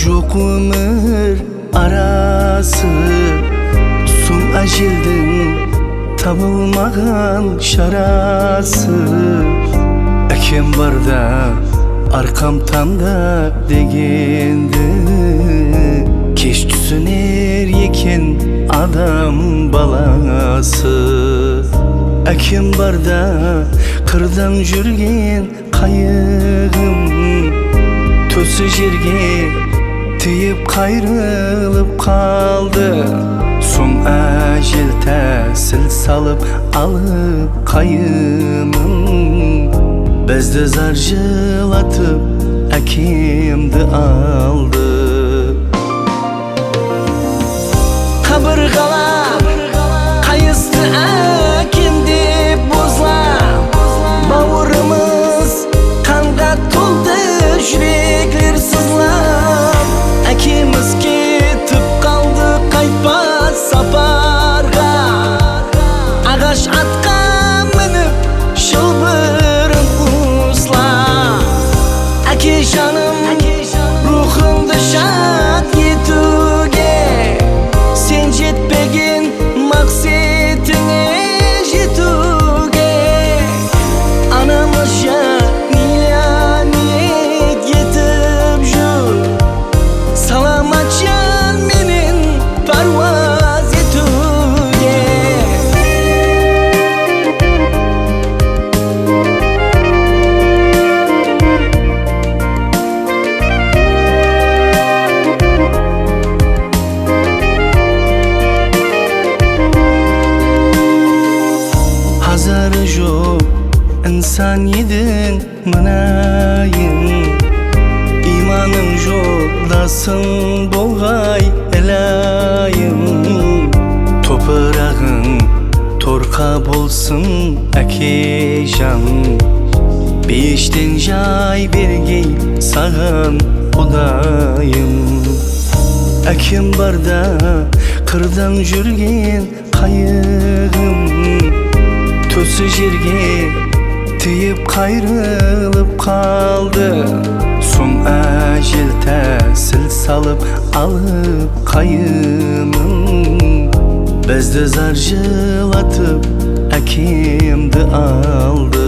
Жоқ өмір арасы, сұм әжелдің табылмаған шарасы. Әкем барда арқам таңда дегенді, кеш түсінер екен адам баласы. Әкем барда қырдан жүрген қайығым, төсі жерге тиіп қайрылып қалды. Соң әжел тәсіл салып алып қайымын, бізді зар жылатып әкемді алды. Қабырғалар қайысты әкем деп бозлап, бауырымыз қанға толды, жүректер сызлап. Әкеміз кетіп қалды қайтпас сапарға, ағаш атқа мініп шылбырын ұстап. Әке жаным, рухымды шат етуге, сен жетпеген мақсатыңа жетуге. Анамыз жания ниет етіп жүр, саламат жан менен паруаз етуге. Hazarı жоқ insan едің мұнайын, иманың жолдасың болғай әлайым. Топырағың торқа болсын әке жан, бештен жай бергей саған құдайым. Әкем барда қырдан жүрген қайығым, төсі жерге тиіп қайрылып қалды. Соң әжел тәсіл салып алып қайымын, бізді зар жылатып әкемді алды.